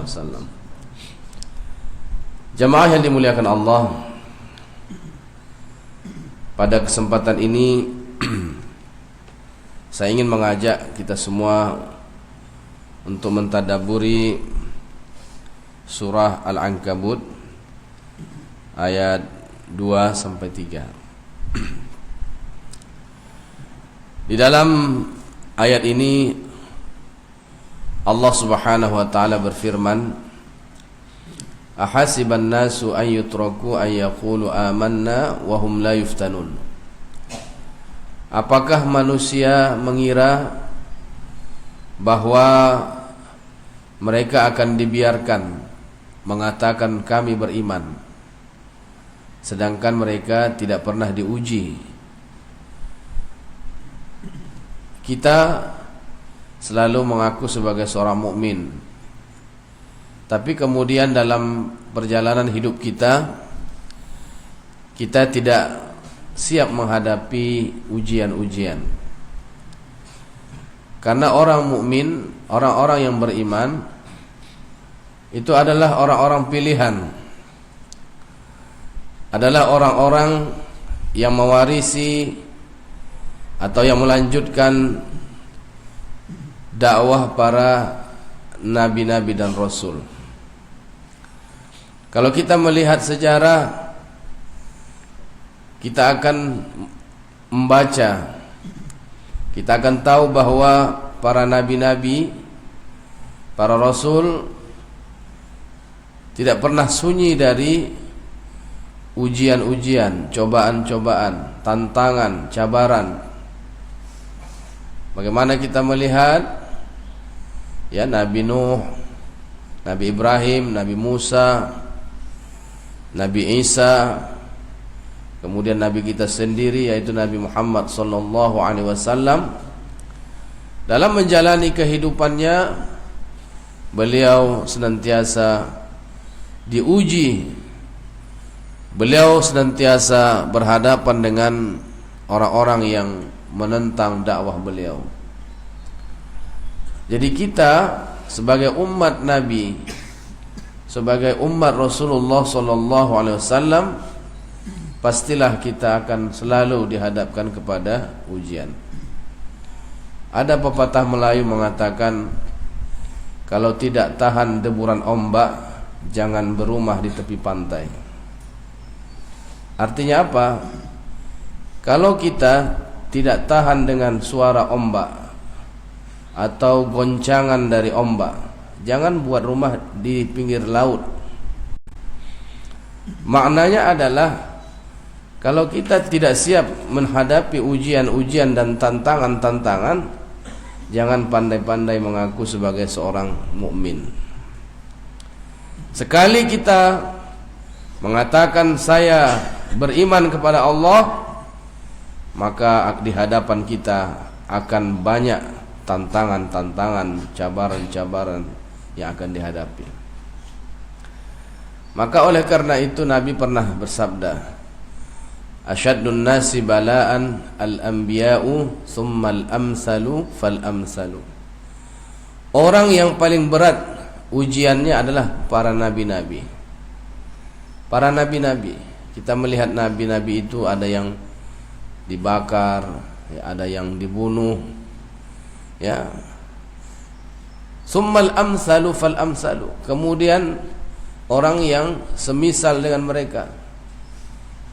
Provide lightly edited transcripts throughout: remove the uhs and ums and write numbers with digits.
alaihi wasallam. Jamaah yang dimuliakan Allah, pada kesempatan ini saya ingin mengajak kita semua untuk mentadabburi surah Al-Ankabut ayat 2 sampai 3. Di dalam ayat ini Allah Subhanahu wa taala berfirman, ahasiban nasu an yutraku an yaqulu amanna wa hum la yuftanun. Apakah manusia mengira bahwa mereka akan dibiarkan mengatakan kami beriman, sedangkan mereka tidak pernah diuji? Kita selalu mengaku sebagai seorang mukmin, tapi kemudian dalam perjalanan hidup kita tidak siap menghadapi ujian-ujian. Karena orang mukmin, orang-orang yang beriman itu adalah orang-orang pilihan, adalah orang-orang yang mewarisi atau yang melanjutkan dakwah para nabi-nabi dan rasul. Kalau kita melihat sejarah, kita akan membaca, kita akan tahu bahwa para nabi-nabi, para rasul tidak pernah sunyi dari ujian-ujian, cobaan-cobaan, tantangan, cabaran. Bagaimana kita melihat ya Nabi Nuh, Nabi Ibrahim, Nabi Musa, Nabi Isa, kemudian Nabi kita sendiri yaitu Nabi Muhammad sallallahu alaihi wasallam, dalam menjalani kehidupannya beliau senantiasa diuji. Beliau senantiasa berhadapan dengan orang-orang yang menentang dakwah beliau. Jadi kita sebagai umat Nabi, sebagai umat Rasulullah sallallahu alaihi wasallam, pastilah kita akan selalu dihadapkan kepada ujian. Ada pepatah Melayu mengatakan, kalau tidak tahan deburan ombak, jangan berumah di tepi pantai. Artinya apa? Kalau kita tidak tahan dengan suara ombak atau goncangan dari ombak, jangan buat rumah di pinggir laut. Maknanya adalah, kalau kita tidak siap menghadapi ujian-ujian dan tantangan-tantangan, jangan pandai-pandai mengaku sebagai seorang mukmin. Sekali kita mengatakan saya beriman kepada Allah, maka di hadapan kita akan banyak tantangan-tantangan, cabaran-cabaran yang akan dihadapi. Maka oleh karena itu Nabi pernah bersabda, asyaddun nasi bala'an al-anbiya'u thummal amsalu fal amsalu. Orang yang paling berat ujiannya adalah para nabi-nabi. Para nabi-nabi, kita melihat nabi-nabi itu ada yang dibakar, ya, ada yang dibunuh, ya. Summal amsalu fal amsalu. Kemudian orang yang semisal dengan mereka,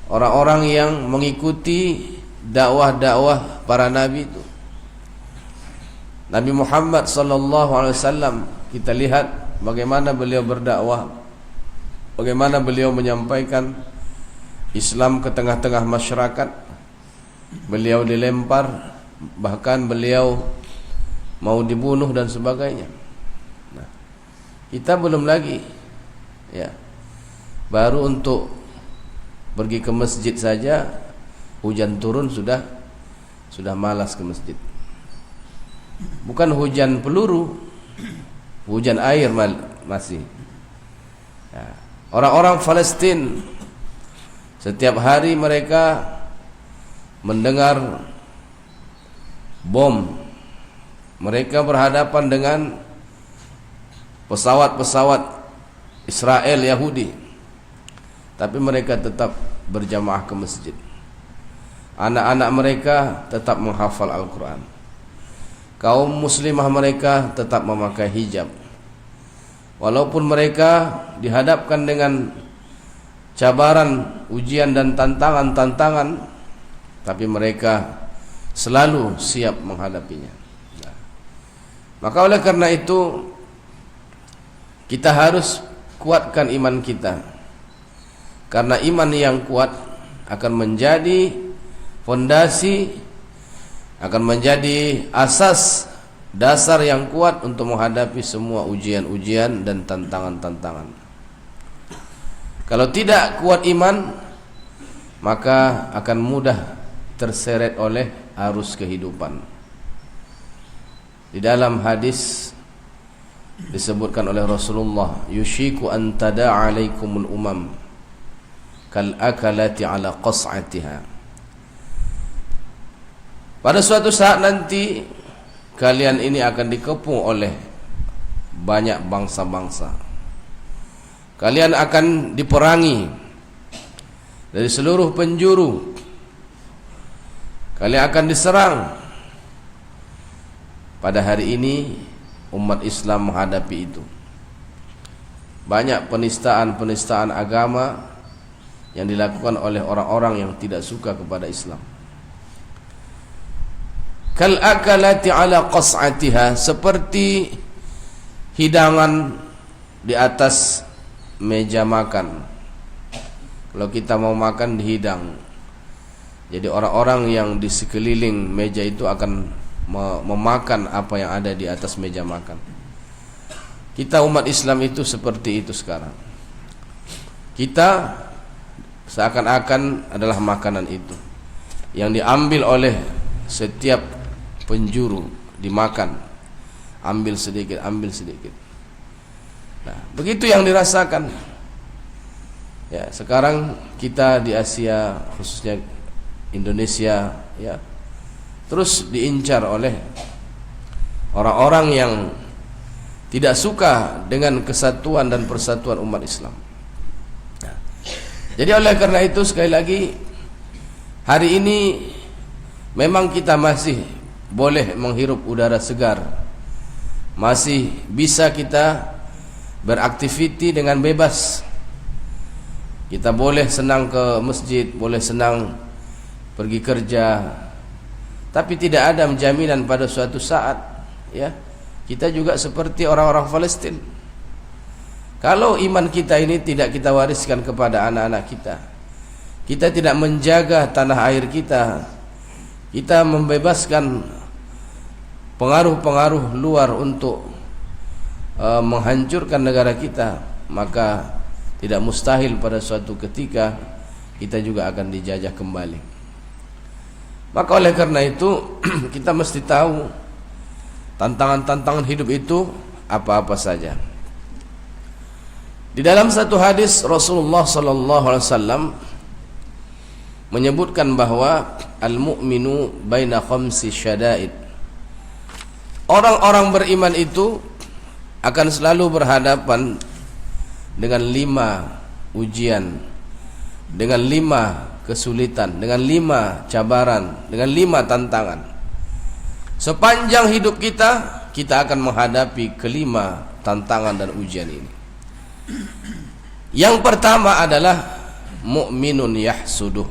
orang-orang yang mengikuti dakwah-dakwah para nabi itu. Nabi Muhammad sallallahu alaihi wasallam, kita lihat bagaimana beliau berdakwah, bagaimana beliau menyampaikan Islam ke tengah-tengah masyarakat. Beliau dilempar, bahkan beliau mau dibunuh dan sebagainya. Nah, kita belum lagi, ya, baru untuk pergi ke masjid saja hujan turun sudah malas ke masjid. Bukan hujan peluru, hujan air masih. Ya. Orang-orang Palestina setiap hari mereka mendengar bom, mereka berhadapan dengan pesawat-pesawat Israel Yahudi, tapi mereka tetap berjamaah ke masjid. Anak-anak mereka tetap menghafal Al-Quran. Kaum muslimah mereka tetap memakai hijab. Walaupun mereka dihadapkan dengan cabaran, ujian dan tantangan-tantangan, tapi mereka selalu siap menghadapinya. Maka oleh karena itu kita harus kuatkan iman kita, karena iman yang kuat akan menjadi fondasi, akan menjadi asas dasar yang kuat untuk menghadapi semua ujian-ujian dan tantangan-tantangan. Kalau tidak kuat iman, maka akan mudah terseret oleh arus kehidupan. Di dalam hadis disebutkan oleh Rasulullah, yushiku an tada'a alaikumul umam kal akalati ala qas'atiha. Pada suatu saat nanti kalian ini akan dikepung oleh banyak bangsa-bangsa. Kalian akan diperangi dari seluruh penjuru. Kalian akan diserang. Pada hari ini umat Islam menghadapi itu. Banyak penistaan-penistaan agama yang dilakukan oleh orang-orang yang tidak suka kepada Islam. Kal akalati ala qas'atiha, seperti hidangan di atas meja makan. Kalau kita mau makan dihidang, jadi orang-orang yang di sekeliling meja itu akan memakan apa yang ada di atas meja makan. Kita umat Islam itu seperti itu sekarang. Kita seakan-akan adalah makanan itu yang diambil oleh setiap penjuru, dimakan, ambil sedikit, ambil sedikit. Nah, begitu yang dirasakan. Ya, sekarang kita di Asia, khususnya Indonesia, ya, terus diincar oleh orang-orang yang tidak suka dengan kesatuan dan persatuan umat Islam. Nah, jadi oleh karena itu sekali lagi, hari ini memang kita masih boleh menghirup udara segar, masih bisa kita beraktiviti dengan bebas. Kita boleh senang ke masjid, boleh senang pergi kerja, tapi tidak ada jaminan pada suatu saat, ya, kita juga seperti orang-orang Palestina. Kalau iman kita ini tidak kita wariskan kepada anak-anak kita, kita tidak menjaga tanah air kita, kita membebaskan pengaruh-pengaruh luar untuk menghancurkan negara kita, maka tidak mustahil pada suatu ketika kita juga akan dijajah kembali. Maka oleh karena itu kita mesti tahu tantangan-tantangan hidup itu apa-apa saja. Di dalam satu hadis Rasulullah sallallahu alaihi wasallam menyebutkan bahwa al-mu'minu baina khamsi syada'id. Orang-orang beriman itu akan selalu berhadapan dengan 5 ujian, dengan 5 kesulitan, dengan 5 cabaran, dengan 5 tantangan. Sepanjang hidup kita, kita akan menghadapi kelima tantangan dan ujian ini. Yang pertama adalah mu'minun yahsuduh,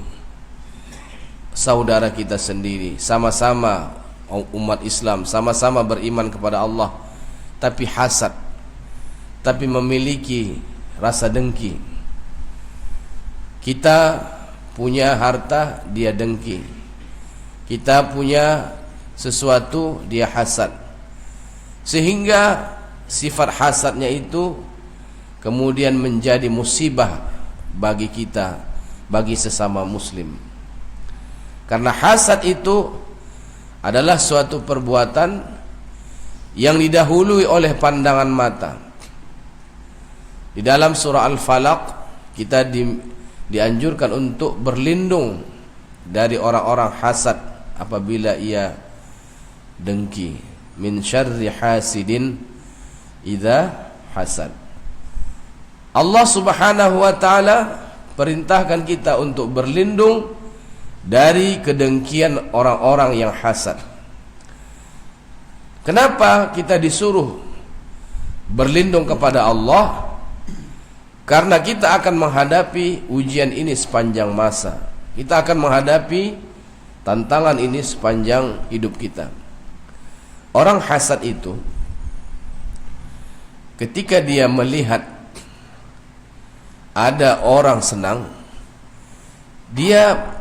saudara kita sendiri, sama-sama umat Islam, sama-sama beriman kepada Allah, tapi hasad, tapi memiliki rasa dengki. Kita punya harta, dia dengki. Kita punya sesuatu, dia hasad. Sehingga sifat hasadnya itu kemudian menjadi musibah bagi kita, bagi sesama muslim. Karena hasad itu adalah suatu perbuatan yang didahului oleh pandangan mata. Di dalam surah Al-Falaq kita dianjurkan untuk berlindung dari orang-orang hasad apabila ia dengki. Min syarri hasidin idza hasad. Allah Subhanahu wa taala perintahkan kita untuk berlindung dari kedengkian orang-orang yang hasad. Kenapa kita disuruh berlindung kepada Allah? Karena kita akan menghadapi ujian ini sepanjang masa. Kita akan menghadapi tantangan ini sepanjang hidup kita. Orang hasad itu ketika dia melihat ada orang senang, dia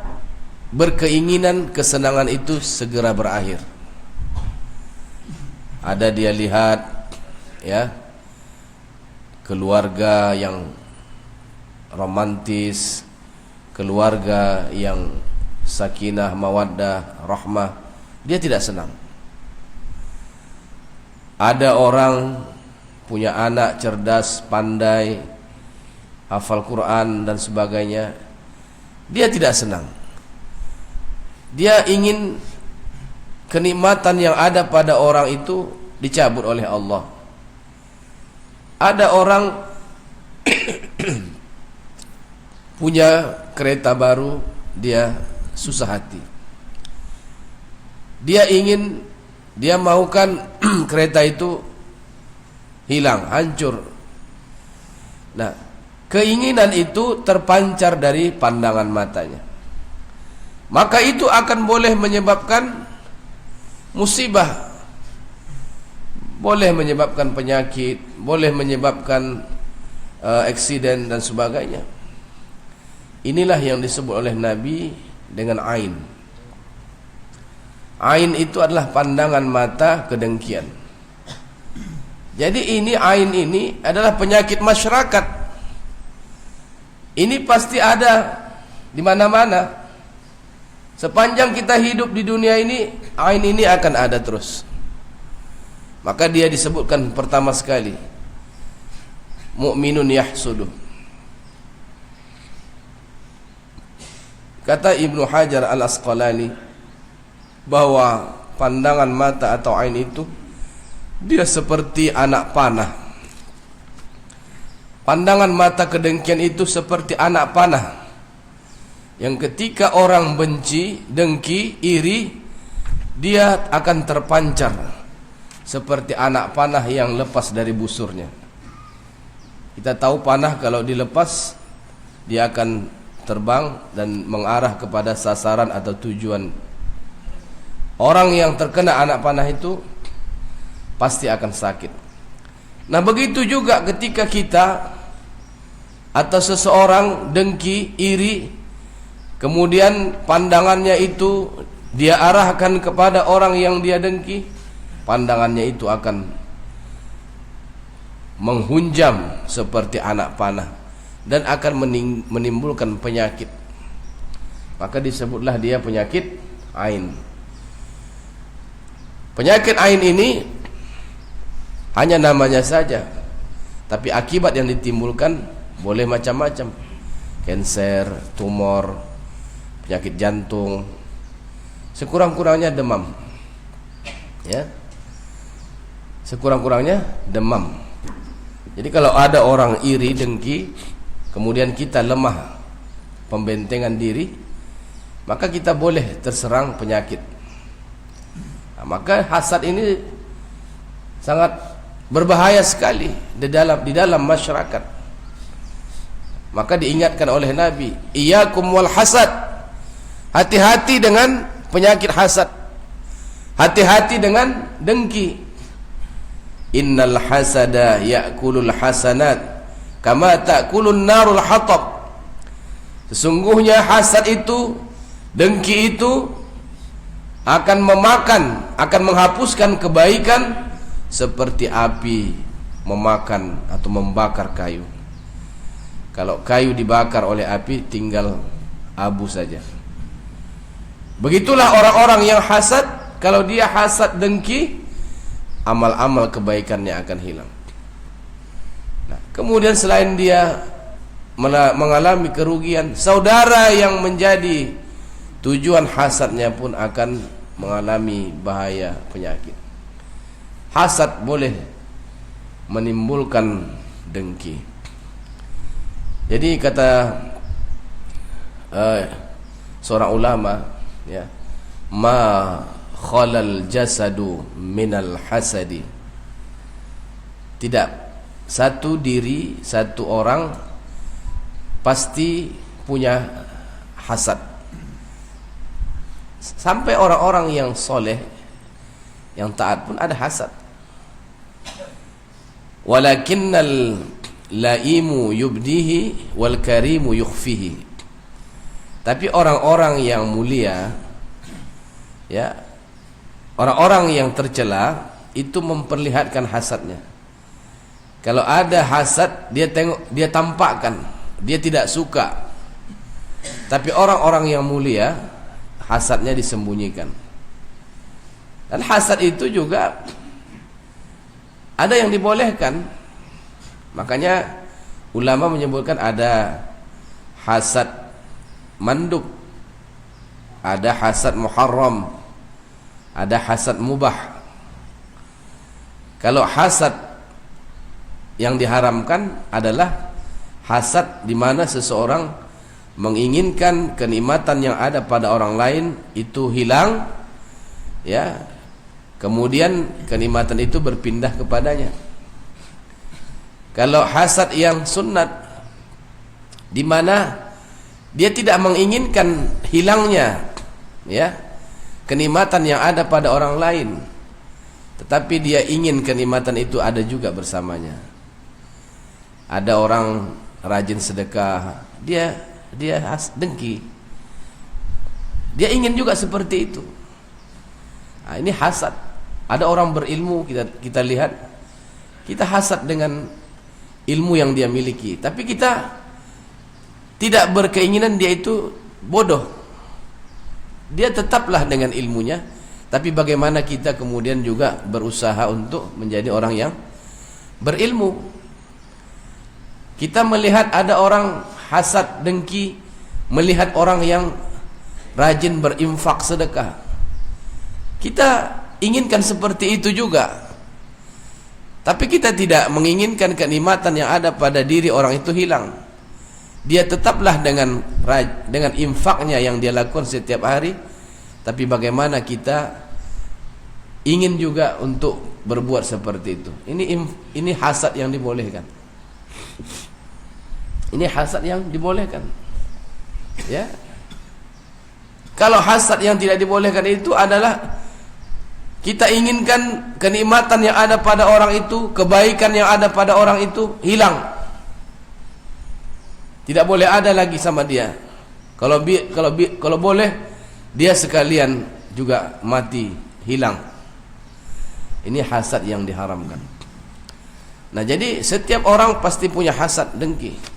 berkeinginan kesenangan itu segera berakhir. Ada dia lihat ya keluarga yang romantis, keluarga yang sakinah, mawaddah, rahmah, dia tidak senang. Ada orang punya anak cerdas, pandai, hafal Quran dan sebagainya, dia tidak senang. Dia ingin kenikmatan yang ada pada orang itu dicabut oleh Allah. Ada orang punya kereta baru, dia susah hati. Dia maukan kereta itu hilang, hancur. Nah, keinginan itu terpancar dari pandangan matanya. Maka itu akan boleh menyebabkan musibah, boleh menyebabkan penyakit, boleh menyebabkan aksiden dan sebagainya. Inilah yang disebut oleh Nabi dengan ain. Ain itu adalah pandangan mata kedengkian. Jadi ain ini adalah penyakit masyarakat. Ini pasti ada di mana-mana. Sepanjang kita hidup di dunia ini, ain ini akan ada terus. Maka dia disebutkan pertama sekali, mukminun yahsudu. Kata Ibnu Hajar Al-Asqalani bahwa pandangan mata atau ain itu dia seperti anak panah. Pandangan mata kedengkian itu seperti anak panah yang ketika orang benci, dengki, iri, dia akan terpancar seperti anak panah yang lepas dari busurnya. Kita tahu panah kalau dilepas dia akan terbang dan mengarah kepada sasaran atau tujuan. Orang yang terkena anak panah itu pasti akan sakit. Nah, begitu juga ketika kita atau seseorang dengki, iri, kemudian pandangannya itu dia arahkan kepada orang yang dia dengki, pandangannya itu akan menghunjam seperti anak panah dan akan menimbulkan penyakit. Maka disebutlah dia penyakit ain. Penyakit ain ini hanya namanya saja, tapi akibat yang ditimbulkan boleh macam-macam. Kanser, tumor, penyakit jantung, sekurang-kurangnya demam. Ya. Sekurang-kurangnya demam. Jadi kalau ada orang iri, dengki, kemudian kita lemah pembentengan diri, maka kita boleh terserang penyakit. Nah, maka hasad ini sangat berbahaya sekali di dalam masyarakat. Maka diingatkan oleh Nabi, iyyakum wal hasad. Hati-hati dengan penyakit hasad. Hati-hati dengan dengki. Innal hasada ya'kulul hasanat kama ta'kulun narul hatab. Sesungguhnya hasad itu, dengki itu akan menghapuskan kebaikan seperti api memakan atau membakar kayu. Kalau kayu dibakar oleh api tinggal abu saja. Begitulah orang-orang yang hasad, kalau dia hasad dengki, amal-amal kebaikannya akan hilang. Nah, kemudian selain dia mengalami kerugian, saudara yang menjadi tujuan hasadnya pun akan mengalami bahaya penyakit. Hasad boleh menimbulkan dengki. Jadi kata seorang ulama, ya, ma khalal jasadu minal hasadi, tidak satu diri, satu orang pasti punya hasad. Sampai orang-orang yang soleh, yang taat pun ada hasad. Walakinnal laimu yubdihi wal karimu yukhfihi. Tapi orang-orang yang mulia, ya, orang-orang yang tercela itu memperlihatkan hasadnya. Kalau ada hasad, dia tengok, dia tampakkan, dia tidak suka. Tapi orang-orang yang mulia, hasadnya disembunyikan. Dan hasad itu juga ada yang dibolehkan. Makanya ulama menyebutkan ada hasad mandub, ada hasad muharram, ada hasad mubah. Kalau hasad yang diharamkan adalah hasad di mana seseorang menginginkan kenikmatan yang ada pada orang lain itu hilang, ya, kemudian kenikmatan itu berpindah kepadanya. Kalau hasad yang sunnat, di mana dia tidak menginginkan hilangnya, ya, kenikmatan yang ada pada orang lain, tetapi dia ingin kenikmatan itu ada juga bersamanya. Ada orang rajin sedekah, dia dengki, dia ingin juga seperti itu. Nah, ini hasad. Ada orang berilmu, kita lihat, kita hasad dengan ilmu yang dia miliki, tapi kita tidak berkeinginan dia itu bodoh. Dia tetaplah dengan ilmunya, tapi bagaimana kita kemudian juga berusaha untuk menjadi orang yang berilmu. Kita melihat ada orang hasad, dengki, melihat orang yang rajin berinfak sedekah, kita inginkan seperti itu juga. Tapi kita tidak menginginkan kenikmatan yang ada pada diri orang itu hilang. Dia tetaplah dengan infaknya yang dia lakukan setiap hari, tapi bagaimana kita ingin juga untuk berbuat seperti itu. Ini hasad yang dibolehkan. Ini hasad yang dibolehkan, ya. Kalau hasad yang tidak dibolehkan itu adalah kita inginkan kenikmatan yang ada pada orang itu, kebaikan yang ada pada orang itu hilang, tidak boleh ada lagi sama dia. Kalau boleh, dia sekalian juga mati, hilang. Ini hasad yang diharamkan. Nah, jadi setiap orang pasti punya hasad, dengki.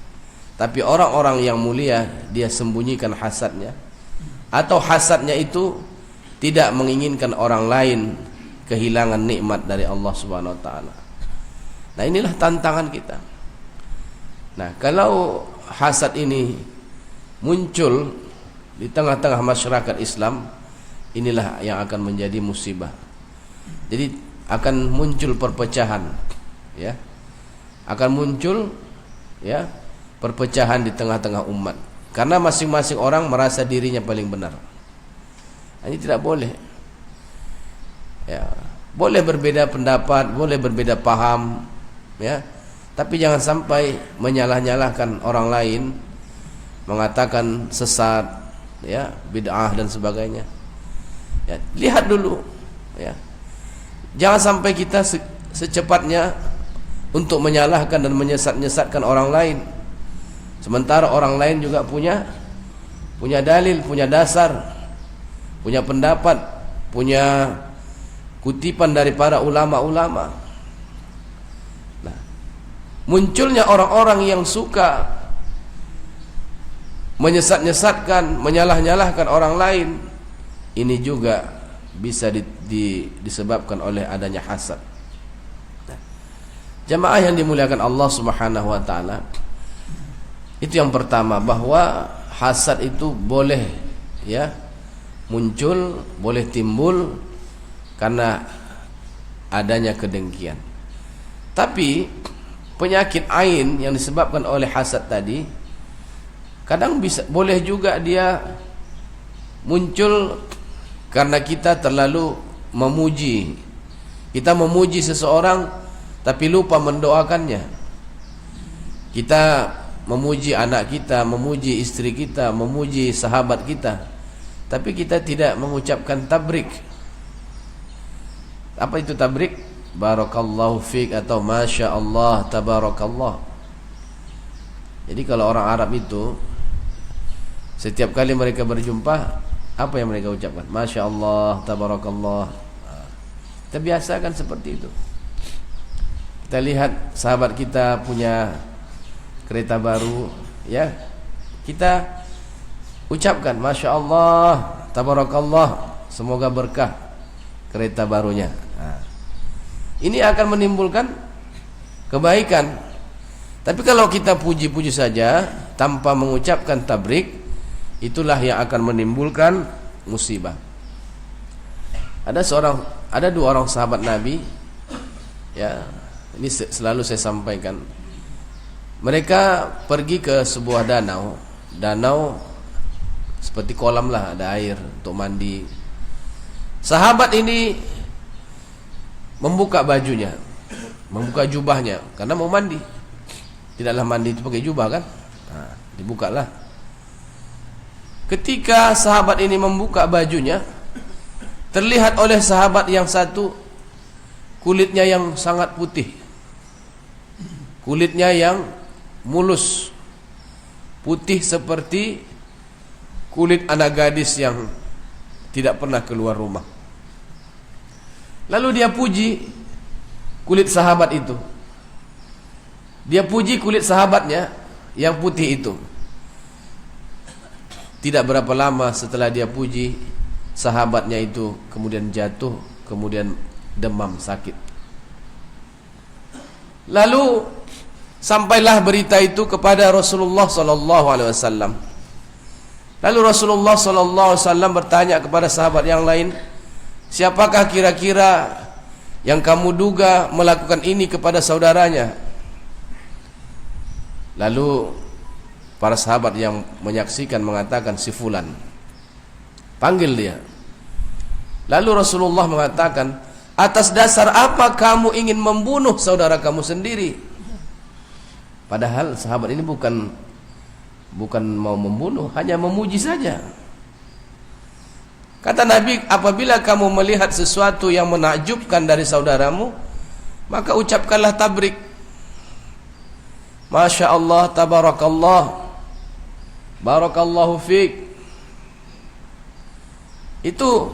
Tapi orang-orang yang mulia, dia sembunyikan hasadnya, atau hasadnya itu tidak menginginkan orang lain kehilangan nikmat dari Allah Subhanahu wa taala. Nah, inilah tantangan kita. Nah, kalau hasad ini muncul di tengah-tengah masyarakat Islam, inilah yang akan menjadi musibah. Jadi akan muncul perpecahan, ya. Akan muncul, ya, perpecahan di tengah-tengah umat, karena masing-masing orang merasa dirinya paling benar. Ini tidak boleh. Ya, boleh berbeda pendapat, boleh berbeda paham, ya, tapi jangan sampai menyalah-nyalahkan orang lain, mengatakan sesat, ya, bid'ah dan sebagainya. Ya, lihat dulu, ya. Jangan sampai kita secepatnya untuk menyalahkan dan menyesatkan orang lain, sementara orang lain juga punya dalil, punya dasar, punya pendapat, punya kutipan dari para ulama-ulama. Nah, munculnya orang-orang yang suka menyesatkan, menyalah-nyalahkan orang lain, ini juga bisa disebabkan oleh adanya hasad. Nah, jamaah yang dimuliakan Allah Subhanahu wa taala, itu yang pertama, bahwa hasad itu boleh, ya, muncul, boleh timbul karena adanya kedengkian. Tapi penyakit ain yang disebabkan oleh hasad tadi kadang boleh juga dia muncul karena kita terlalu memuji. Kita memuji seseorang tapi lupa mendoakannya. Kita memuji anak kita, memuji istri kita, memuji sahabat kita, tapi kita tidak mengucapkan tabrik. Apa itu tabrik? Barakallahu fiik atau Masya Allah, Tabarakallah. Jadi kalau orang Arab itu setiap kali mereka berjumpa, apa yang mereka ucapkan? Masya Allah, Tabarakallah. Kita biasakan seperti itu. Kita lihat sahabat kita punya kereta baru, ya, kita ucapkan Masya Allah, Tabarakallah, semoga berkah kereta barunya. Ini akan menimbulkan kebaikan. Tapi kalau kita puji-puji saja tanpa mengucapkan tabrik, itulah yang akan menimbulkan musibah. Ada dua orang sahabat Nabi, ya, ini selalu saya sampaikan. Mereka pergi ke sebuah danau seperti kolam lah, ada air untuk mandi. Sahabat ini membuka bajunya, membuka jubahnya karena mau mandi. Tidaklah mandi itu pakai jubah kan? Nah, dibukalah. Ketika sahabat ini membuka bajunya, terlihat oleh sahabat yang satu kulitnya yang sangat putih, kulitnya yang mulus, putih seperti kulit anak gadis yang tidak pernah keluar rumah. Lalu dia puji kulit sahabat itu. Dia puji kulit sahabatnya yang putih itu. Tidak berapa lama setelah dia puji, sahabatnya itu kemudian jatuh, kemudian demam, sakit. Lalu sampailah berita itu kepada Rasulullah SAW. Lalu Rasulullah SAW bertanya kepada sahabat yang lain, siapakah kira-kira yang kamu duga melakukan ini kepada saudaranya? Lalu para sahabat yang menyaksikan mengatakan, si fulan. Panggil dia. Lalu Rasulullah mengatakan, atas dasar apa kamu ingin membunuh saudara kamu sendiri? Padahal sahabat ini bukan mau membunuh, hanya memuji saja. Kata Nabi, apabila kamu melihat sesuatu yang menakjubkan dari saudaramu, maka ucapkanlah tabrik. Masya Allah, Tabarakallah, Barakallahu fiik. Itu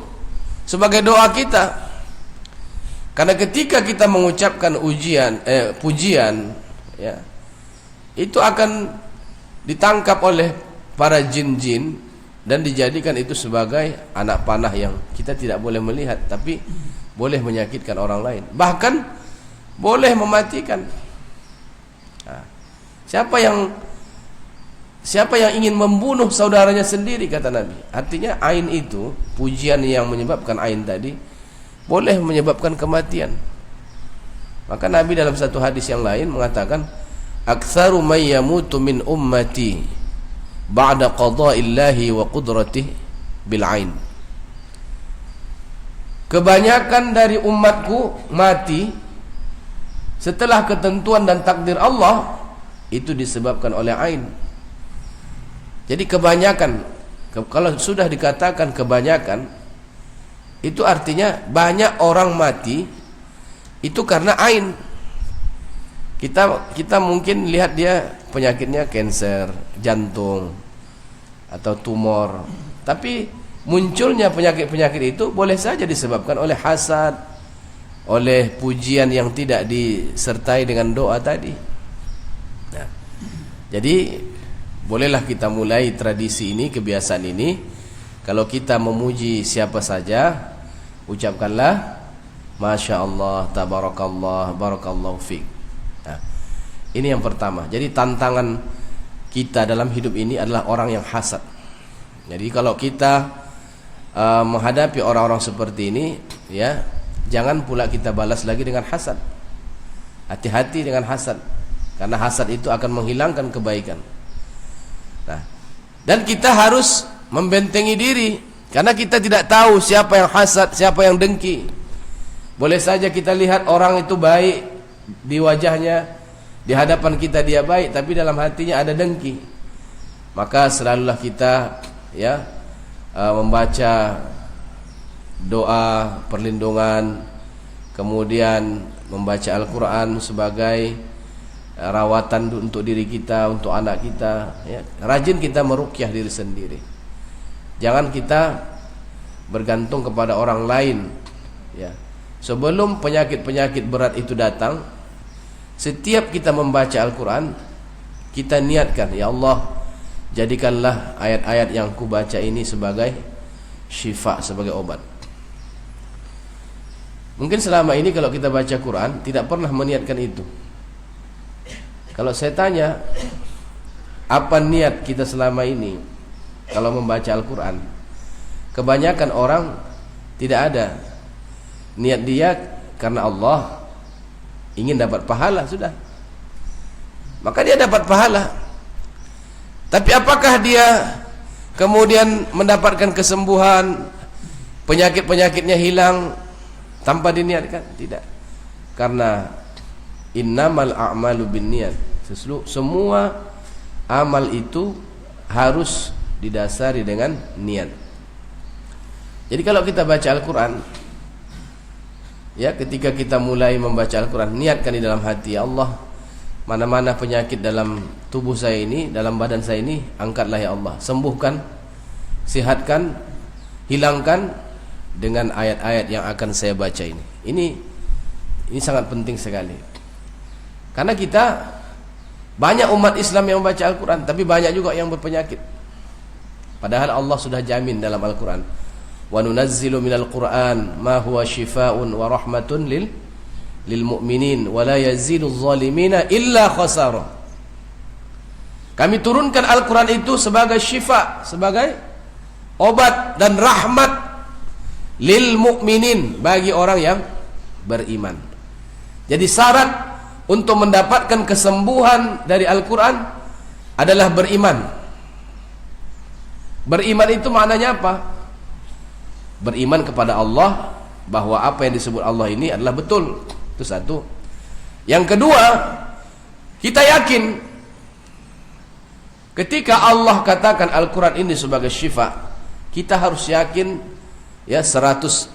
sebagai doa kita. Karena ketika kita mengucapkan pujian, ya, itu akan ditangkap oleh para jin-jin dan dijadikan itu sebagai anak panah yang kita tidak boleh melihat, tapi boleh menyakitkan orang lain, bahkan boleh mematikan. Nah, siapa yang ingin membunuh saudaranya sendiri, kata Nabi. Artinya ain itu, pujian yang menyebabkan ain tadi, boleh menyebabkan kematian. Maka Nabi dalam satu hadis yang lain mengatakan, aktsaru may yamutu min ummati ba'da qada'illahi wa qudratihi bil ain. Kebanyakan dari umatku mati setelah ketentuan dan takdir Allah itu disebabkan oleh ain. Jadi kebanyakan, kalau sudah dikatakan kebanyakan, itu artinya banyak orang mati itu karena ain. Kita mungkin lihat dia penyakitnya kanker, jantung atau tumor, tapi munculnya penyakit-penyakit itu boleh saja disebabkan oleh hasad, oleh pujian yang tidak disertai dengan doa tadi. Nah, jadi bolehlah kita mulai tradisi ini, kebiasaan ini. Kalau kita memuji siapa saja, ucapkanlah Masya Allah, Tabarakallah, Barakallahu fiik. Nah, ini yang pertama. Jadi tantangan kita dalam hidup ini adalah orang yang hasad. Jadi kalau kita menghadapi orang-orang seperti ini, ya, jangan pula kita balas lagi dengan hasad. Hati-hati dengan hasad, karena hasad itu akan menghilangkan kebaikan. Nah, dan kita harus membentengi diri, karena kita tidak tahu siapa yang hasad, siapa yang dengki. Boleh saja kita lihat orang itu baik di wajahnya, di hadapan kita dia baik, tapi dalam hatinya ada dengki. Maka selalulah kita membaca doa perlindungan, kemudian membaca Al-Quran sebagai rawatan untuk diri kita, untuk anak kita, ya. Rajin kita meruqyah diri sendiri. Jangan kita bergantung kepada orang lain, ya. Sebelum penyakit-penyakit berat itu datang, setiap kita membaca Al-Quran, kita niatkan, ya Allah, jadikanlah ayat-ayat yang ku baca ini sebagai syifa, sebagai obat. Mungkin selama ini kalau kita baca Quran tidak pernah meniatkan itu. Kalau saya tanya, apa niat kita selama ini kalau membaca Al-Quran? Kebanyakan orang tidak ada. Niat dia karena Allah, ingin dapat pahala, sudah. Maka dia dapat pahala. Tapi apakah dia kemudian mendapatkan kesembuhan, penyakit-penyakitnya hilang tanpa diniatkan? Tidak. Karena innamal a'malu binniyat. Semua amal itu harus didasari dengan niat. Jadi kalau kita baca Al-Quran, ya, ketika kita mulai membaca Al-Quran, niatkan di dalam hati, ya Allah, mana-mana penyakit dalam tubuh saya ini, dalam badan saya ini, angkatlah ya Allah, sembuhkan, sihatkan, hilangkan dengan ayat-ayat yang akan saya baca ini. Ini sangat penting sekali. Karena kita banyak umat Islam yang membaca Al-Quran, tapi banyak juga yang berpenyakit. Padahal Allah sudah jamin dalam Al-Quran, wa nunazzilu minal Qur'an ma huwa shifaa'un wa rahmatun lil mu'minin wa la yaziduz zalimina illa khasara. Kami turunkan Al-Quran itu sebagai syifa, sebagai obat dan rahmat lil mu'minin, bagi orang yang beriman. Jadi syarat untuk mendapatkan kesembuhan dari Al-Quran adalah beriman. Beriman itu maknanya apa? Beriman kepada Allah, bahwa apa yang disebut Allah ini adalah betul. Itu satu. Yang kedua, kita yakin ketika Allah katakan Al-Quran ini sebagai syifa, kita harus yakin, ya, 100%.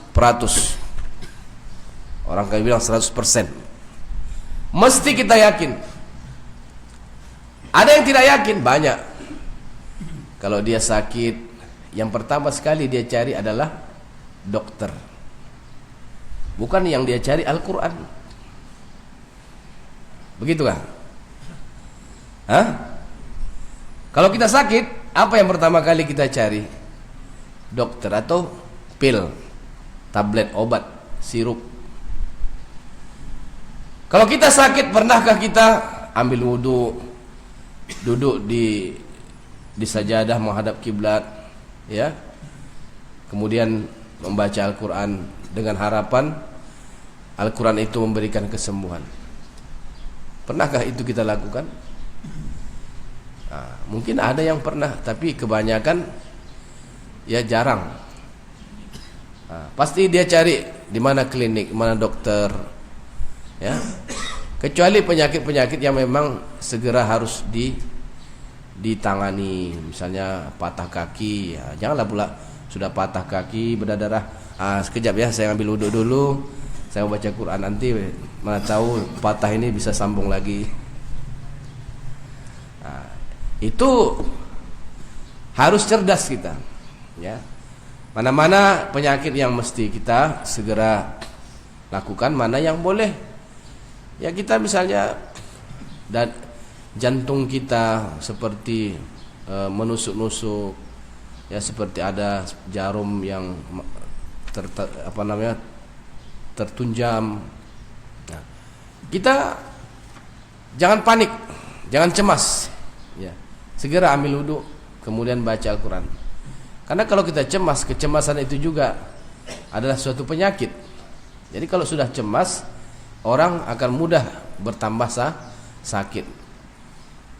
Orang kan bilang 100%. Mesti kita yakin. Ada yang tidak yakin? Banyak. Kalau dia sakit, yang pertama sekali dia cari adalah dokter. Bukan yang dia cari Al-Quran. Begitu kan? Hah? Kalau kita sakit, apa yang pertama kali kita cari? Dokter atau pil, tablet, obat, sirup. Kalau kita sakit, pernahkah kita ambil wudu, duduk di sajadah menghadap kiblat, ya, kemudian membaca Al-Quran dengan harapan Al-Quran itu memberikan kesembuhan? Pernahkah itu kita lakukan? Nah, mungkin ada yang pernah, tapi kebanyakan ya jarang. Nah, pasti dia cari di mana klinik, mana dokter, ya. Kecuali penyakit-penyakit yang memang segera harus ditangani, misalnya patah kaki, ya, janganlah pula sudah patah kaki berdarah, sekejap ya, saya ambil wudhu dulu, saya baca Quran, nanti mana tahu patah ini bisa sambung lagi. Nah, itu harus cerdas kita, ya. Mana-mana penyakit yang mesti kita segera lakukan, mana yang boleh. Ya, kita misalnya dan jantung kita seperti menusuk-nusuk, ya, seperti ada jarum yang tertunjam. Nah, kita jangan panik, jangan cemas, ya. Segera ambil wudu, kemudian baca Al-Quran. Karena kalau kita cemas, kecemasan itu juga adalah suatu penyakit. Jadi kalau sudah cemas, orang akan mudah bertambah sakit.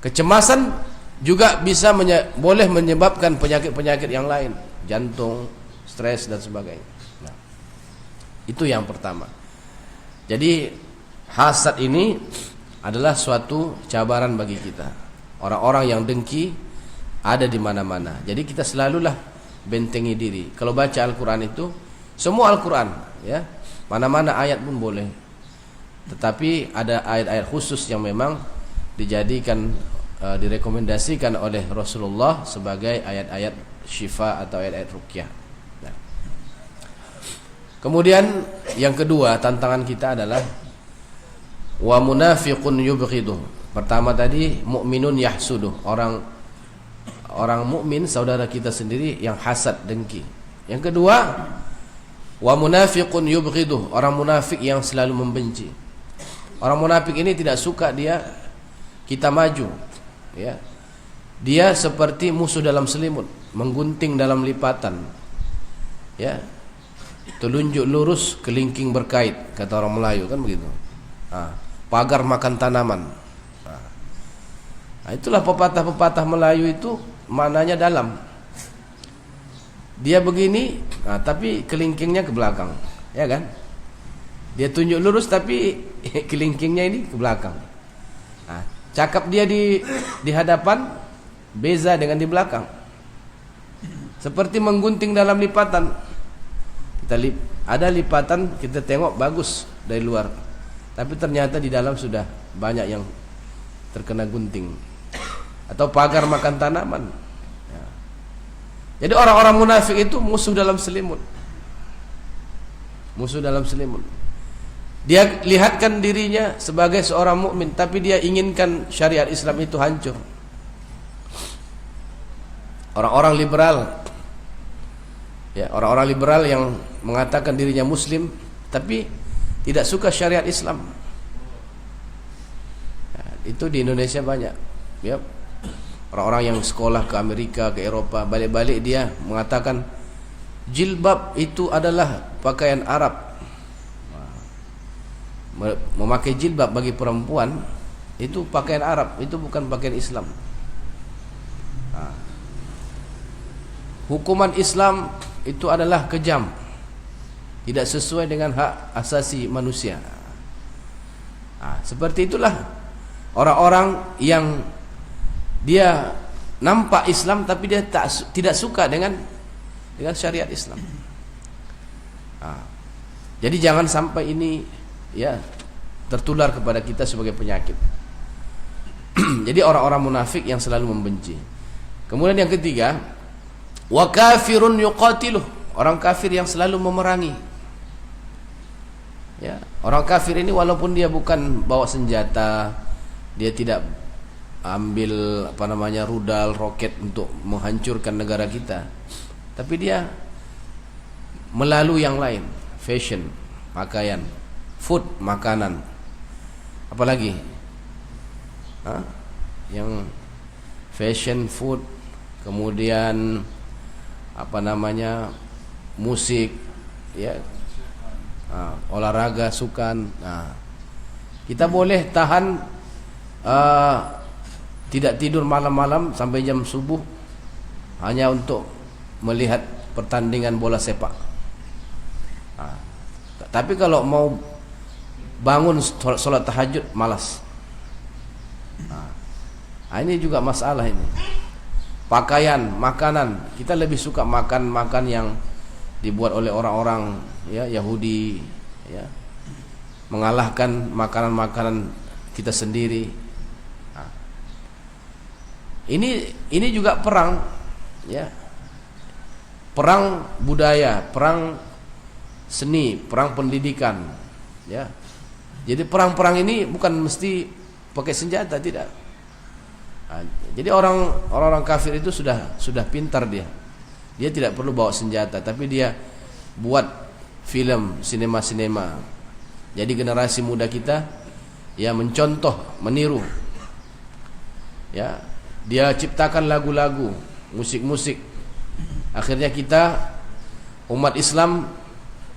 Kecemasan juga bisa boleh menyebabkan penyakit-penyakit yang lain, jantung, stres dan sebagainya. Nah, itu yang pertama. Jadi hasad ini adalah suatu cabaran bagi kita. Orang-orang yang dengki ada di mana-mana. Jadi kita selalulah bentengi diri. Kalau baca Al-Quran itu, semua Al-Quran, ya, mana-mana ayat pun boleh. Tetapi ada ayat-ayat khusus yang memang dijadikan, direkomendasikan oleh Rasulullah sebagai ayat-ayat syifa atau ayat-ayat ruqyah. Nah. Kemudian yang kedua tantangan kita adalah wa munafiqun yubghidu. Pertama tadi mukminun yahsudu, orang mukmin saudara kita sendiri yang hasad, dengki. Yang kedua wa munafiqun yubghidu, orang munafik yang selalu membenci. Orang munafik ini tidak suka kita maju, ya. Dia seperti musuh dalam selimut, menggunting dalam lipatan, ya. Telunjuk lurus, kelingking berkait, kata orang Melayu kan begitu. Pagar makan tanaman. Nah, itulah pepatah-pepatah Melayu itu maknanya dalam. Dia begini, tapi kelingkingnya ke belakang, ya kan? Dia tunjuk lurus tapi kelingkingnya ini ke belakang. Cakap dia di hadapan, beza dengan di belakang. Seperti menggunting dalam lipatan. Ada lipatan kita tengok bagus dari luar, tapi ternyata di dalam sudah banyak yang terkena gunting. Atau pagar makan tanaman. Jadi orang-orang munafik itu musuh dalam selimut. Musuh dalam selimut. Dia lihatkan dirinya sebagai seorang mukmin, tapi dia inginkan syariat Islam itu hancur. Orang-orang liberal, ya, orang-orang liberal yang mengatakan dirinya muslim tapi tidak suka syariat Islam. Itu di Indonesia banyak, ya. Orang-orang yang sekolah ke Amerika, ke Eropa, balik-balik dia mengatakan jilbab itu adalah pakaian Arab. Memakai jilbab bagi perempuan itu pakaian Arab, itu bukan pakaian Islam. Hukuman Islam itu adalah kejam, tidak sesuai dengan hak asasi manusia. Seperti itulah orang-orang yang dia nampak Islam tapi dia tidak suka dengan syariat Islam. Jadi jangan sampai ini, ya, tertular kepada kita sebagai penyakit. Jadi orang-orang munafik yang selalu membenci. Kemudian yang ketiga, wa kafirun yuqatiluh, orang kafir yang selalu memerangi. Ya, orang kafir ini walaupun dia bukan bawa senjata, dia tidak ambil rudal, roket untuk menghancurkan negara kita, tapi dia melalui yang lain, fashion, pakaian, food, makanan, apalagi yang fashion, food, kemudian musik, ya, olahraga, sukan. Kita boleh tahan tidak tidur malam-malam sampai jam subuh hanya untuk melihat pertandingan bola sepak. Tapi kalau mau bangun sholat tahajud malas. Ini juga masalah ini. Pakaian, makanan, kita lebih suka makan yang dibuat oleh orang-orang, ya, Yahudi, ya, mengalahkan makanan-makanan kita sendiri. Ini juga perang, ya, perang budaya, perang seni, perang pendidikan, ya. Jadi perang-perang ini bukan mesti pakai senjata, tidak. Jadi orang-orang kafir itu sudah pintar dia tidak perlu bawa senjata, tapi dia buat film, sinema. Jadi generasi muda kita, ya, mencontoh, meniru, ya. Dia ciptakan lagu-lagu, musik-musik. Akhirnya kita umat Islam,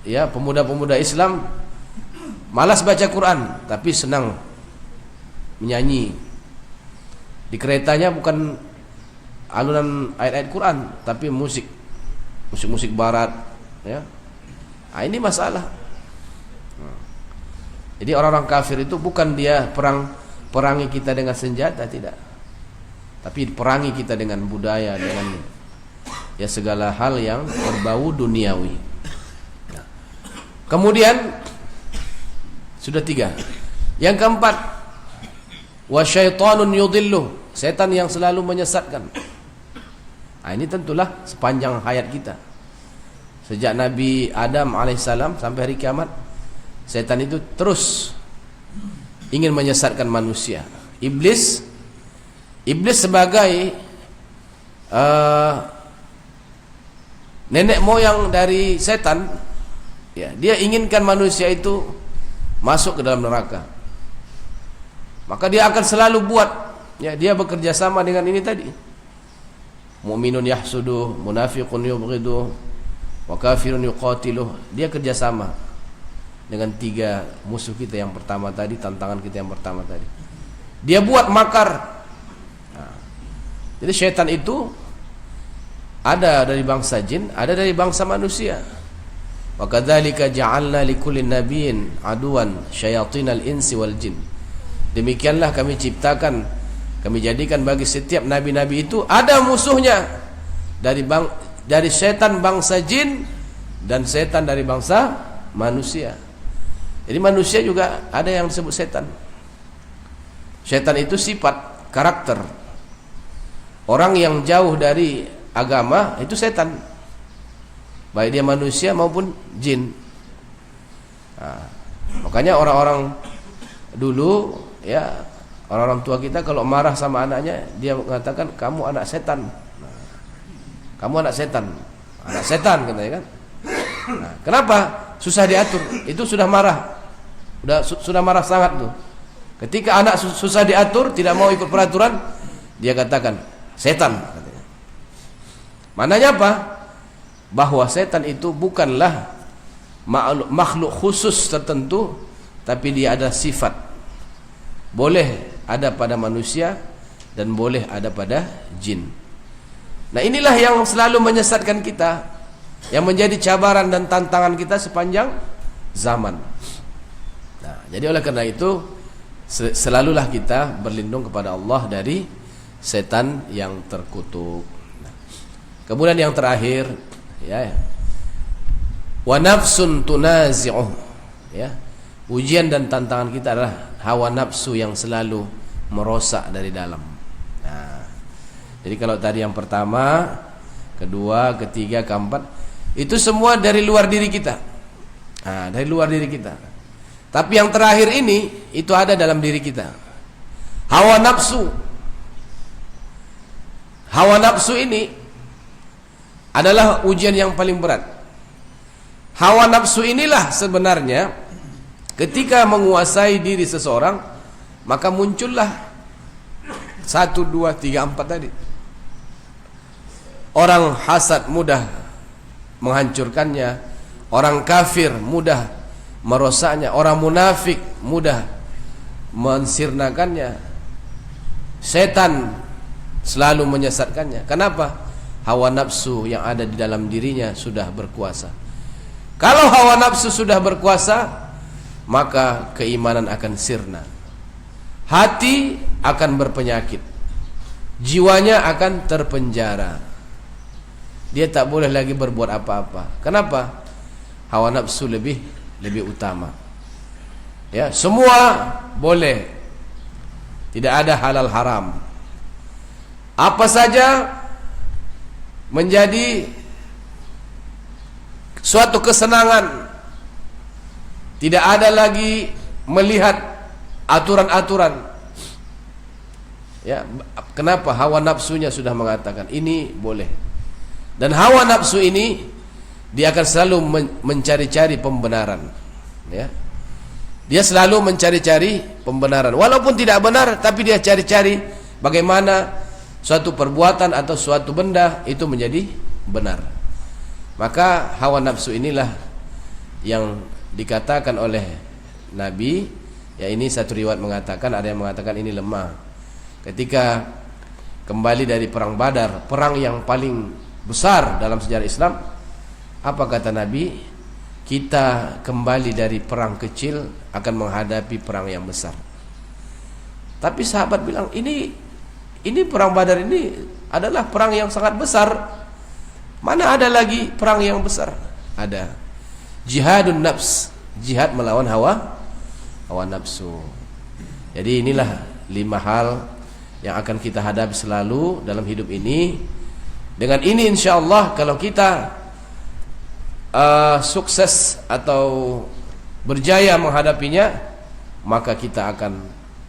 ya, pemuda-pemuda Islam Malas baca Quran tapi senang menyanyi. Di keretanya bukan alunan ayat-ayat Quran tapi musik barat, ya. Nah, ini masalah. Jadi orang-orang kafir itu bukan dia perangi kita dengan senjata, tidak. Tapi perangi kita dengan budaya, dengan ya segala hal yang berbau duniawi. Kemudian sudah 3. Yang keempat, wa syaitanun yudhillu, setan yang selalu menyesatkan. Nah, ini tentulah sepanjang hayat kita. Sejak Nabi Adam alaihissalam sampai hari kiamat, setan itu terus ingin menyesatkan manusia. Iblis sebagai nenek moyang dari setan, ya, dia inginkan manusia itu masuk ke dalam neraka. Maka dia akan selalu buat, ya, dia bekerja sama dengan ini tadi. Mu'minun yahsuduh, munafiqun yubghiduh, wa kafirun yuqatiluh. Dia kerjasama dengan 3 musuh kita yang pertama tadi, tantangan kita yang pertama tadi. Dia buat makar. Nah, jadi syaitan itu ada dari bangsa jin, ada dari bangsa manusia. Wa kadzalika ja'alna likulli nabiyyin aduwan syayatinal insi wal jin. Demikianlah kami ciptakan, kami jadikan bagi setiap nabi-nabi itu ada musuhnya dari setan bangsa jin dan setan dari bangsa manusia. Jadi manusia juga ada yang disebut setan. Setan itu sifat, karakter. Orang yang jauh dari agama itu setan, baik dia manusia maupun jin. Nah, makanya orang-orang dulu, ya, orang-orang tua kita kalau marah sama anaknya, dia mengatakan kamu anak setan. Nah, kamu anak setan, katanya kan. Nah, kenapa? Susah diatur. Itu sudah marah, sudah marah sangat tuh. Ketika anak susah diatur, tidak mau ikut peraturan, dia katakan setan, katanya. Mananya apa? Bahwa setan itu bukanlah makhluk khusus tertentu, tapi dia ada sifat. Boleh ada pada manusia dan boleh ada pada jin. Nah, inilah yang selalu menyesatkan kita, yang menjadi cabaran dan tantangan kita sepanjang zaman. Nah, jadi oleh karena itu selalulah kita berlindung kepada Allah dari setan yang terkutuk. Nah, kemudian yang terakhir, ya, wa nafsun tunazi'uh, ya, ujian dan tantangan kita adalah hawa nafsu yang selalu merosak dari dalam. Nah, jadi kalau tadi yang pertama, kedua, ketiga, keempat, itu semua dari luar diri kita. Nah, dari luar diri kita. Tapi yang terakhir ini itu ada dalam diri kita. Hawa nafsu. Hawa nafsu ini adalah ujian yang paling berat. Hawa nafsu inilah sebenarnya ketika menguasai diri seseorang, maka muncullah 1, 2, 3, 4 tadi. Orang hasad mudah menghancurkannya, orang kafir mudah merosaknya, orang munafik mudah mensirnakannya, setan selalu menyesatkannya. Kenapa? Hawa nafsu yang ada di dalam dirinya sudah berkuasa. Kalau hawa nafsu sudah berkuasa, maka keimanan akan sirna, hati akan berpenyakit, jiwanya akan terpenjara. Dia tak boleh lagi berbuat apa-apa. Kenapa? Hawa nafsu lebih utama. Ya, semua boleh. Tidak ada halal haram. Apa saja menjadi suatu kesenangan. Tidak ada lagi melihat aturan-aturan. Ya, kenapa? Hawa nafsunya sudah mengatakan ini boleh. Dan hawa nafsu ini dia akan selalu mencari-cari pembenaran, ya. Dia selalu mencari-cari pembenaran, walaupun tidak benar, tapi dia cari-cari bagaimana suatu perbuatan atau suatu benda itu menjadi benar. Maka hawa nafsu inilah yang dikatakan oleh Nabi. Ya, ini satu riwayat mengatakan, ada yang mengatakan ini lemah. Ketika kembali dari perang Badar, perang yang paling besar dalam sejarah Islam, apa kata Nabi? Kita kembali dari perang kecil akan menghadapi perang yang besar. Tapi sahabat bilang, ini perang Badar ini adalah perang yang sangat besar. Mana ada lagi perang yang besar? Ada. Jihadun nafs, jihad melawan hawa nafsu. Jadi inilah 5 hal yang akan kita hadapi selalu dalam hidup ini. Dengan ini insyaallah kalau kita sukses atau berjaya menghadapinya, maka kita akan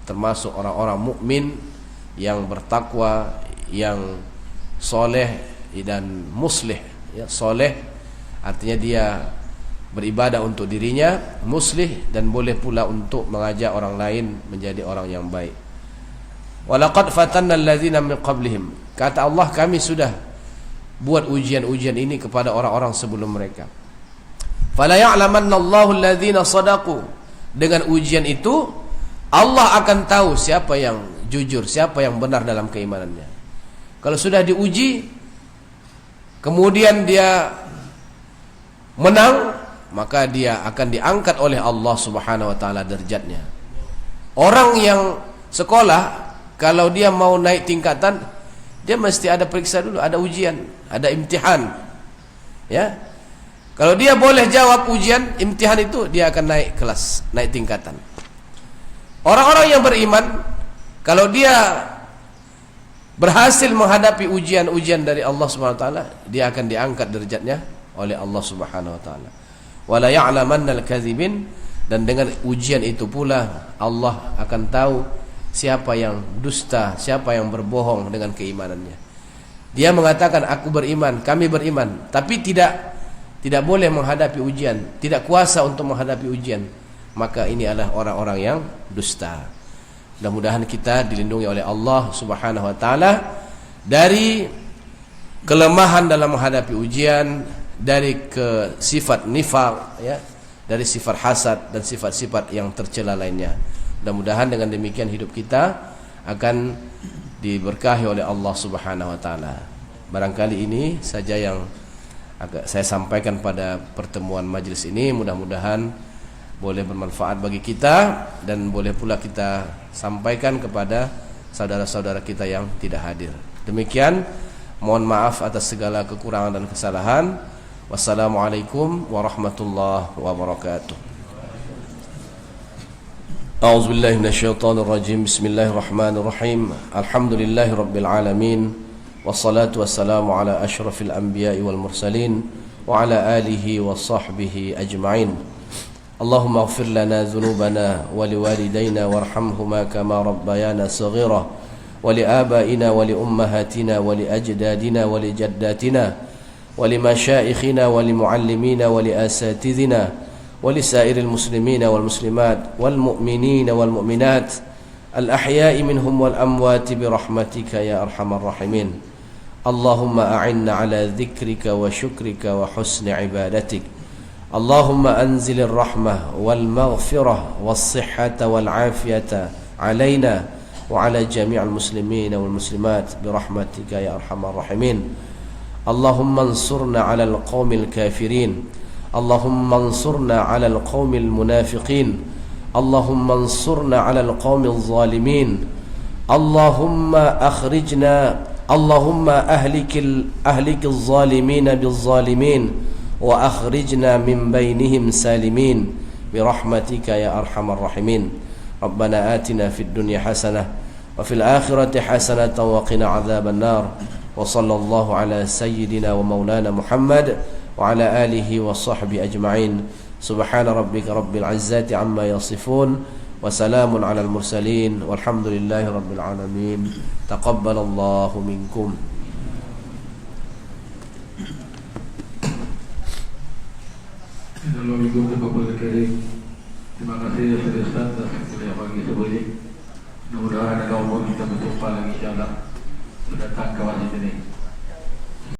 termasuk orang-orang mukmin yang bertakwa, yang soleh dan muslih. Ya, soleh artinya dia beribadah untuk dirinya, muslih dan boleh pula untuk mengajak orang lain menjadi orang yang baik. Walaqad fatanna allazina min qablihim. Kata Allah, kami sudah buat ujian-ujian ini kepada orang-orang sebelum mereka. Fala ya'lamanna Allahu allazina shadaqu. Dengan ujian itu Allah akan tahu siapa yang jujur, siapa yang benar dalam keimanannya. Kalau sudah diuji kemudian dia menang, maka dia akan diangkat oleh Allah Subhanahu wa taala derajatnya. Orang yang sekolah kalau dia mau naik tingkatan, dia mesti ada periksa dulu, ada ujian, ada imtihan. Ya. Kalau dia boleh jawab ujian, imtihan itu, dia akan naik kelas, naik tingkatan. Orang-orang yang beriman, kalau dia berhasil menghadapi ujian-ujian dari Allah Subhanahu wa taala, dia akan diangkat derajatnya oleh Allah Subhanahu wa taala. Wala ya'lamannal kadzibin, dan dengan ujian itu pula Allah akan tahu siapa yang dusta, siapa yang berbohong dengan keimanannya. Dia mengatakan aku beriman, kami beriman, tapi tidak boleh menghadapi ujian, tidak kuasa untuk menghadapi ujian, maka ini adalah orang-orang yang dusta. Mudah-mudahan kita dilindungi oleh Allah Subhanahu wa taala dari kelemahan dalam menghadapi ujian, dari sifat nifaq, ya, dari sifat hasad dan sifat-sifat yang tercela lainnya. Mudah-mudahan dengan demikian hidup kita akan diberkahi oleh Allah Subhanahu wa taala. Barangkali ini saja yang saya sampaikan pada pertemuan majelis ini, mudah-mudahan boleh bermanfaat bagi kita dan boleh pula kita sampaikan kepada saudara-saudara kita yang tidak hadir. Demikian, mohon maaf atas segala kekurangan dan kesalahan. Wassalamualaikum warahmatullahi wabarakatuh. أعوذ بالله من الشيطان الرجيم بسم الله الرحمن الرحيم الحمد لله رب العالمين والصلاة والسلام على أشرف الأنبياء والمرسلين وعلى آله وصحبه أجمعين اللهم اغفر لنا ذنوبنا ولوالدينا وارحمهما كما ربيانا صغيرا ولآبائنا ولأمهاتنا ولأجدادنا ولجداتنا ولمشائخنا ولمعلمينا ولأساتذنا ولسائر المسلمين والمسلمات والمؤمنين والمؤمنات الأحياء منهم والأموات برحمتك يا أرحم الراحمين اللهم أعنا على ذكرك وشكرك وحسن عبادتك اللهم أنزل الرحمة والمغفرة والصحة والعافية علينا وعلى جميع المسلمين والمسلمات برحمتك يا أرحم الراحمين اللهم انصرنا على القوم الكافرين اللهم انصرنا على القوم المنافقين اللهم انصرنا على القوم الظالمين اللهم أخرجنا اللهم أهلك الظالمين بالظالمين وأخرجنا من بينهم سالمين برحمتك يا أرحم الراحمين ربنا آتنا في الدنيا حسنة وفي الآخرة حسنة وقنا عذاب النار وصلى الله على سيدنا ومولانا محمد وعلى آله وصحبه أجمعين سبحان ربك رب العزة عما يصفون وسلام على المرسلين والحمد لله رب العالمين تقبل الله منكم. Terima kasih Saudara Ustaz atas kuliah pagi sebelum. Mudah-mudahan Allah kita berjumpa lagi insyaallah. Sudah datang ke masjid ini.